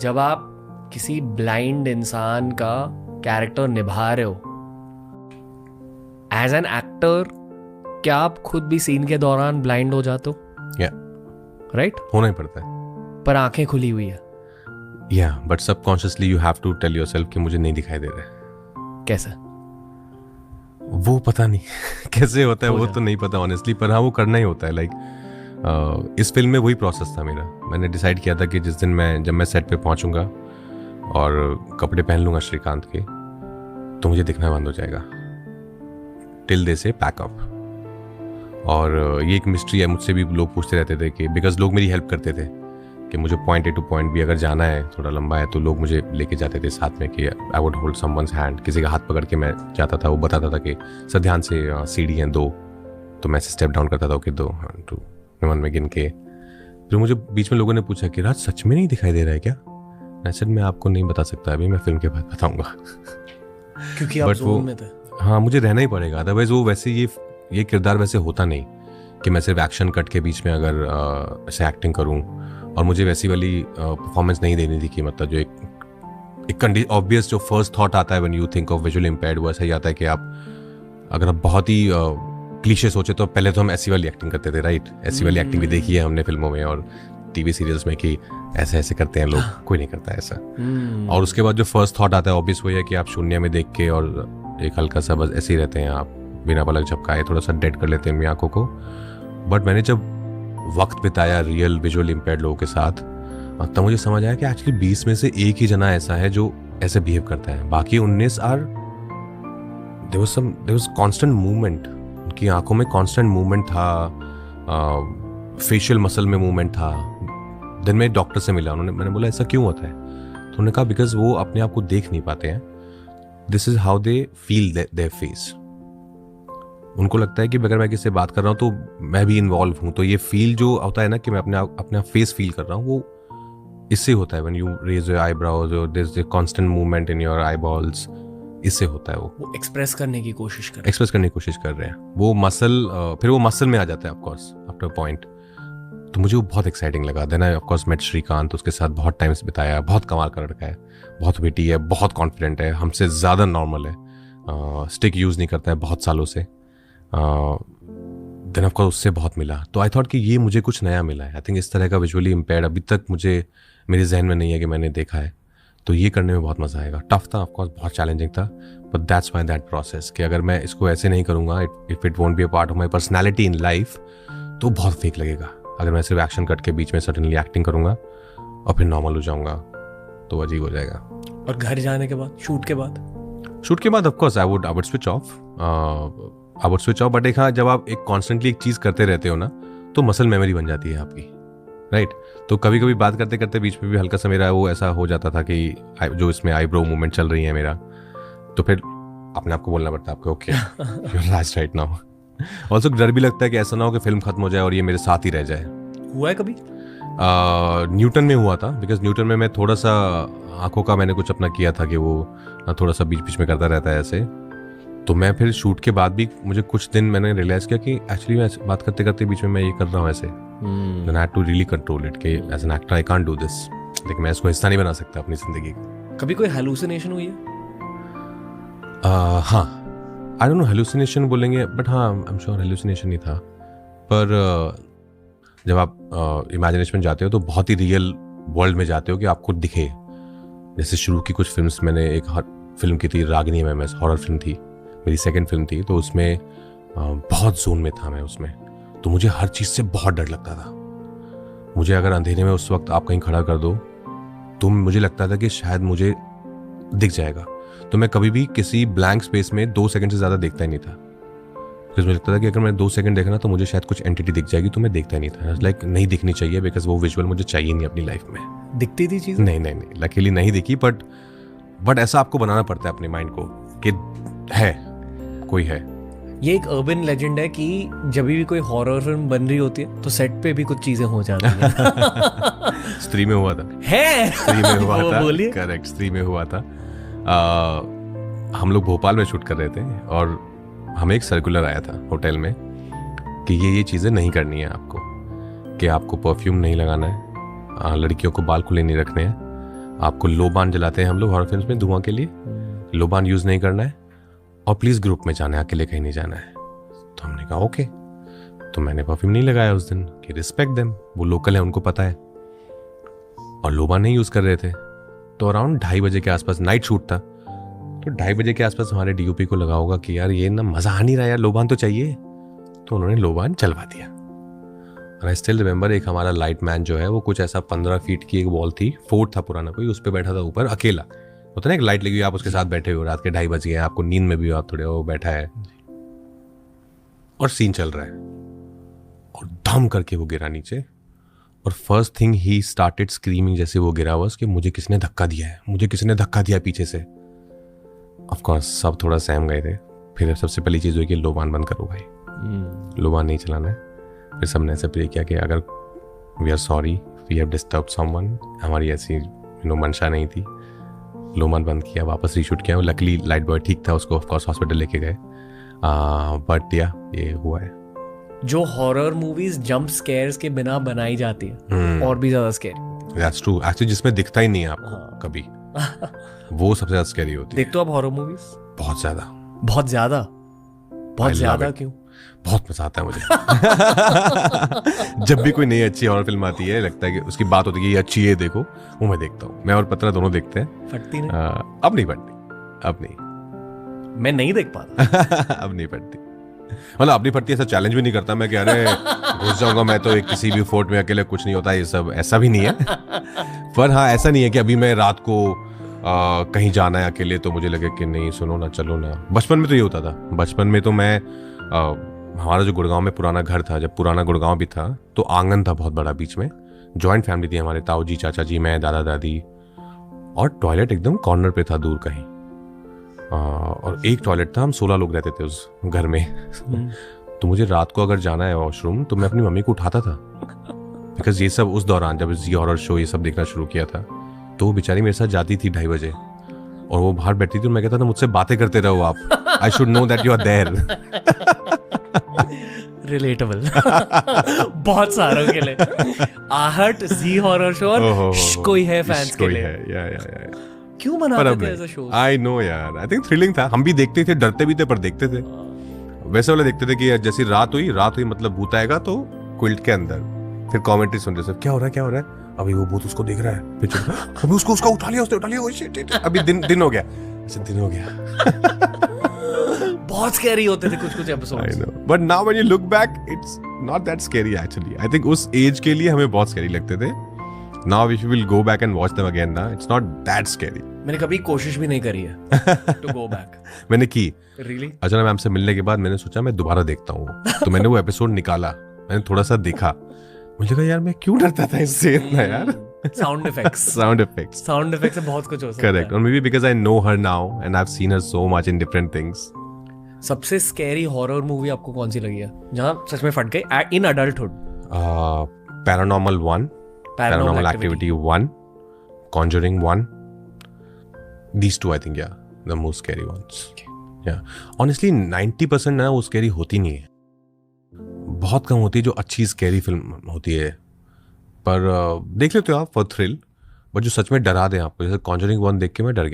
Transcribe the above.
जब आप किसी ब्लाइंड इंसान का कैरेक्टर निभा रहे हो एज एन एक्टर, क्या आप खुद भी सीन के दौरान ब्लाइंड हो जाते हो? राइट, होना ही पड़ता है। पर आंखें खुली हुई है। But subconsciously you have to tell yourself कि मुझे नहीं दिखाई दे रहा है। कैसे? वो पता नहीं कैसे होता है, वो तो नहीं पता ऑनेस्टली, पर हाँ वो करना ही होता है। लाइक इस फिल्म में वही प्रोसेस था मेरा। मैंने डिसाइड किया था कि जिस दिन जब मैं सेट पे पहुंचूंगा और कपड़े पहन लूंगा श्रीकांत के, तो मुझे दिखना बंद हो जाएगा टिल दे से पैक अप। और ये एक मिस्ट्री है, मुझसे भी लोग पूछते रहते थे कि बिकॉज लोग मेरी हेल्प करते थे कि मुझे point A to point B अगर जाना है, थोड़ा लंबा है, तो लोग मुझे लेके जाते थे साथ में कि I would hold someone's hand, किसी का हाथ पकड़ के मैं जाता था। वो बताता था कि सर ध्यान से, सीढ़ी हैं 2, तो मैं स्टेप डाउन करता था, ओके 2 1 2 1 में गिन के। फिर मुझे बीच में लोगों ने पूछा कि राज सच में नहीं दिखाई दे रहा है क्या? मैं सर मैं आपको नहीं बता सकता, अभी मैं फिल्म के बाद बताऊंगा। क्योंकि आप ज़ोन में थे। हाँ, मुझे रहना ही पड़ेगा, अदरवाइज वो वैसे ये किरदार वैसे होता नहीं कि मैं सिर्फ एक्शन कट के बीच में अगर ऐसे एक्टिंग करूं। और मुझे वैसी वाली परफॉर्मेंस नहीं देनी थी कि मतलब जो एक ऑब्वियस जो फर्स्ट थॉट आता है when you think of visually impaired, वो ऐसा ही आता है कि अगर आप बहुत ही क्लीशे सोचे तो पहले तो हम ऐसी वाली एक्टिंग करते थे, राइट? ऐसी वाली एक्टिंग भी देखी है हमने फिल्मों में और टीवी सीरियल्स में कि ऐसे ऐसे करते हैं लोग, कोई नहीं करता ऐसा। और उसके बाद जो फर्स्ट थॉट आता है ऑब्वियस वही है कि आप शून्य में देख के और एक हल्का सा बस ऐसे ही रहते हैं, आप बिना पलक झपकाए थोड़ा सा डेड कर लेते हैं अपनी आंखों को। बट मैंने जब वक्त बिताया रियल विजुअल इम्पेयर्ड लोगों के साथ, तब मुझे समझ आया कि एक्चुअली 20 में से एक ही जना ऐसा है जो ऐसे बिहेव करता है, बाकी 19 देयर वाज कांस्टेंट मूवमेंट। उनकी आंखों में कांस्टेंट मूवमेंट था, फेशियल मसल में मूवमेंट था। दिन में डॉक्टर से मिला, मैंने बोला ऐसा क्यों होता है? तो उन्होंने कहा बिकॉज वो अपने आप को देख नहीं पाते हैं, this is how they feel their face. उनको लगता है कि अगर मैं किसी से बात कर रहा हूँ तो मैं भी इन्वॉल्व हूँ, तो ये फील जो होता है ना कि मैं अपना फेस फील कर रहा हूँ, वो इससे होता है। When you raise your eyebrows और there is a constant movement in your eyeballs, इससे होता है। वो एक्सप्रेस करने की कोशिश कर रहे हैं वो मसल, फिर वो मसल में आ जाता है of course after a point. तो मुझे वो बहुत एक्साइटिंग लगा। Then I of course met Srikanth, उसके साथ बहुत टाइम बिताया। बहुत कमाल का लड़का है, बहुत विटी है, बहुत कॉन्फिडेंट है, हमसे ज़्यादा नॉर्मल है, स्टिक यूज़ नहीं करता है बहुत सालों से। देन ऑफ कोर्स उससे बहुत मिला, तो आई थॉट कि ये मुझे कुछ नया मिला है। आई थिंक इस तरह का विजुअली इम्पेयर्ड अभी तक मुझे मेरे जहन में नहीं है कि मैंने देखा है, तो ये करने में बहुत मज़ा आएगा। टफ था ऑफ कोर्स, बहुत चैलेंजिंग था, but that's my that process कि अगर मैं इसको ऐसे नहीं करूँगा, if it won't be a part of my personality in life, तो बहुत फेक लगेगा। अगर मैं सिर्फ एक्शन कट के बीच में सडनली एक्टिंग करूँगा और फिर नॉर्मल हो जाऊँगा तो अजीब हो जाएगा। और घर जाने के बाद, शूट के बाद of course I would switch off, but एक हाँ, जब आप एक कॉन्स्टेंटली एक चीज़ करते रहते हो ना, तो मसल मेमोरी बन जाती है आपकी, राइट? तो कभी कभी बात करते करते बीच में भी हल्का सा मेरा वो ऐसा हो जाता था कि जो इसमें आईब्रो मूवमेंट चल रही है मेरा, तो फिर अपने आप को बोलना पड़ता है आपको, okay you are last right now. Also डर भी लगता है कि ऐसा ना हो कि फिल्म खत्म हो जाए और ये मेरे साथ ही रह जाए। हुआ है कभी? न्यूटन में हुआ था, बिकॉज न्यूटन में मैं थोड़ा सा आंखों का मैंने कुछ अपना किया था कि वो थोड़ा सा बीच बीच में करता रहता है ऐसे। तो मैं फिर शूट के बाद भी मुझे कुछ दिन मैंने रियलाइज किया कि एक्चुअली मैं बात करते करते बीच में मैं ये कर रहा हूँ ऐसे। Then I had to really control it कि as an actor I can't do this, लेकिन मैं इसको हिस्सा नहीं बना सकता अपनी जिंदगी का। कभी कोई हेलुसिनेशन हुई है? हाँ, आई डोंट नो हेलुसिनेशन बोलेंगे, बट हाँ आई एम श्योर हेलुसिनेशन ही था। पर जब आप इमेजिनेशन में जाते हो तो बहुत ही रियल वर्ल्ड में जाते हो कि आपको दिखे। जैसे शुरू की कुछ फिल्म्स, मैंने एक फिल्म की थी रागिनी MMS, हॉरर फिल्म थी, मेरी सेकंड फिल्म थी, तो उसमें बहुत जोन में था मैं उसमें, तो मुझे हर चीज़ से बहुत डर लगता था। मुझे अगर अंधेरे में उस वक्त आप कहीं खड़ा कर दो तो मुझे लगता था कि शायद मुझे दिख जाएगा, तो मैं कभी भी किसी ब्लैंक स्पेस में 2 सेकंड से ज़्यादा देखता ही नहीं था, बिकॉज मुझे लगता था कि अगर मैं 2 सेकंड देखा ना तो मुझे शायद कुछ एंटिटी दिख जाएगी, तो मैं देखता ही नहीं था। लाइक नहीं दिखनी चाहिए, बिकॉज वो विजुअल मुझे चाहिए नहीं अपनी लाइफ में। दिखती थी चीज़? नहीं, लकीली नहीं दिखी, बट ऐसा आपको बनाना पड़ता है अपने माइंड को कि है, कोई है। ये एक अर्बन लेजेंड है कि जब भी कोई हॉरर फिल्म बन रही होती है तो सेट पे भी कुछ चीजें हो जाती हैं। स्त्री में हुआ था, स्त्री में हुआ था, करेक्ट, स्त्री में हुआ था। हम लोग भोपाल में शूट कर रहे थे और हमें एक सर्कुलर आया था होटल में कि ये चीज़ें नहीं करनी है आपको, कि आपको परफ्यूम नहीं लगाना है, लड़कियों को बाल खुले नहीं रखने हैं, आपको लोबान जलाते हैं हम लोग हॉरर फिल्म्स में धुआं के लिए, लोबान यूज नहीं करना है और प्लीज ग्रुप में जाना है, अकेले कहीं नहीं जाना है। तो हमने कहा ओके। तो मैंने परफ्यूम नहीं लगाया उस दिन कि रिस्पेक्ट देम, वो लोकल है, उनको पता है, और लोबान नहीं यूज कर रहे थे। तो अराउंड 2:30 बजे के आसपास नाइट शूट था, तो 2:30 बजे के आसपास हमारे डीओपी को लगा होगा कि यार ये ना मजा आ नहीं रहा यार, लोबान तो चाहिए। तो उन्होंने लोबान चलवा दिया। और आई स्टिल रिमेंबर एक हमारा लाइट मैन जो है वो कुछ ऐसा 15 फीट की एक वॉल थी, फोर्ट था पुराना कोई, उस पर बैठा था ऊपर अकेला। होता ना एक लाइट लगी हुई, आप उसके साथ बैठे हो, रात के 2:30 बज गए, आपको नींद में भी हो, आप थोड़े वो बैठा है और सीन चल रहा है, और धम करके वो गिरा नीचे। और first thing he started screaming जैसे वो गिरा हुआ कि मुझे किसने धक्का दिया है, मुझे किसने धक्का दिया पीछे से। ऑफ कोर्स सब थोड़ा सहम गए थे। फिर सबसे पहली चीज हुई कि लोबान बंद करो भाई, लोबान नहीं चलाना है। फिर सबने ऐसे प्रे किया कि अगर we are sorry we have disturb someone, हमारी ऐसी मंशा नहीं थी। लोबान बंद किया, वापस रीशूट किया। लकली लाइट बॉय ठीक था, उसको ऑफ कोर्स हॉस्पिटल लेके गए। बट या ये हुआ है। जो हॉरर मूवीज जंप स्केयर्स के बिना बनाई जाती है और भी ज्यादा स्केरी। दैट्स ट्रू एक्चुअली, जिसमें दिखता ही नहीं है आपको कभी, वो सबसे ज्यादा स्कैरी होती है। देखते हो आप हॉरर मूवीज? बहुत ज्यादा। बहुत ज्यादा? बहुत I love ज्यादा it. क्यों? बहुत मजा आता है मुझे। जब भी कोई नई अच्छी हॉरर फिल्म आती है, लगता है कि उसकी बात होती है कि ये अच्छी है देखो, वो मैं देखता हूँ। मैं और पत्रा दोनों देखते हैं। फटती नहीं? अब नहीं पड़ती, अब नहीं। मैं नहीं देख पाता। अब नहीं पड़ती, मतलब अपनी पड़ती, ऐसा चैलेंज भी नहीं करता मैं कि अरे घुस जाऊंगा मैं तो एक किसी भी फोर्ट में अकेले, कुछ नहीं होता ये सब, ऐसा भी नहीं है। पर हाँ, ऐसा नहीं है कि अभी मैं रात को कहीं जाना है अकेले तो मुझे लगे कि नहीं सुनो ना, चलो ना। बचपन में तो ये होता था। बचपन में तो मैं हमारा जो गुड़गांव में पुराना घर था, जब पुराना गुड़गांव भी था, तो आंगन था बहुत बड़ा, बीच में जॉइंट फैमिली थी हमारे, ताऊ जी, चाचा जी, मैं, दादा दादी, और टॉयलेट एकदम कॉर्नर पे था दूर कहीं। और एक टॉयलेट था, हम 16 लोग रहते थे उस घर में। तो मुझे रात को अगर जाना है वॉशरूम तो मैं अपनी मम्मी को उठाता था, बिकॉज ये सब उस दौरान जब जी हॉरर शो ये सब देखना शुरू किया था, तो वो बेचारी मेरे साथ जाती थी 2:30 बजे, और वो बाहर बैठती थी और मैं कहता था मुझसे बातें करते रहो आप, I should know that you are there. Relatable. बहुत सारों के लिए। आहट, जी हॉरर शो और कोई है फैंस के लिए। या क्यों बनाते थे ऐसा शो? आई नो यार, आई थिंक थ्रिलिंग था। हम भी देखते थे, डरते भी थे, पर देखते थे। वैसे वाले देखते थे कि जैसी रात हुई मतलब भूत आएगा तो क्विल्ट के अंदर, फिर कमेंट्री सुनते सब, क्या हो रहा है, अभी वो भूत उसको देख रहा है, फिर अभी उसका उठा लिया, अभी दिन हो गया, दिन हो गया। बहुत स्कैरी होते थे कुछ episodes. I know, but now when you look back it's not that scary actually. I think उस एज के लिए हमें बहुत स्कैरी लगते थे। Now if you will go back and watch them again ना, इट्स नॉट दैट स्कैरी। मैंने कभी कोशिश भी नहीं करी है टू गो बैक। मैंने की। Really? अर्चना मैम से मिलने के बाद मैंने सोचा मैं दोबारा देखता हूँ, तो मैंने वो एपिसोड निकाला, मैंने थोड़ा सा देखा, मुझे लगा यार मैं क्यों डरता था इससे इतना यार। साउंड इफेक्ट्स से बहुत कुछ हो सकता है। करेक्ट, और may be because I know her now and I have seen her so much in different things. सबसे स्कैरी हॉरर मूवी आपको कौन सी लगी है जहां सच में फट गई in adulthood? Paranormal 1, paranormal activity 1, conjuring 1, these two I think yeah the most scary ones. Yeah, honestly 90% ना वो स्कैरी होती नहीं है, बहुत कम होती है जो अच्छी स्कैरी फिल्म होती है। पर देख लेते हो आप फॉर थ्रिल, बट जो सच में डरा दे आपको, जैसे कॉन्जरिंग 1 देख के मैं डर गया।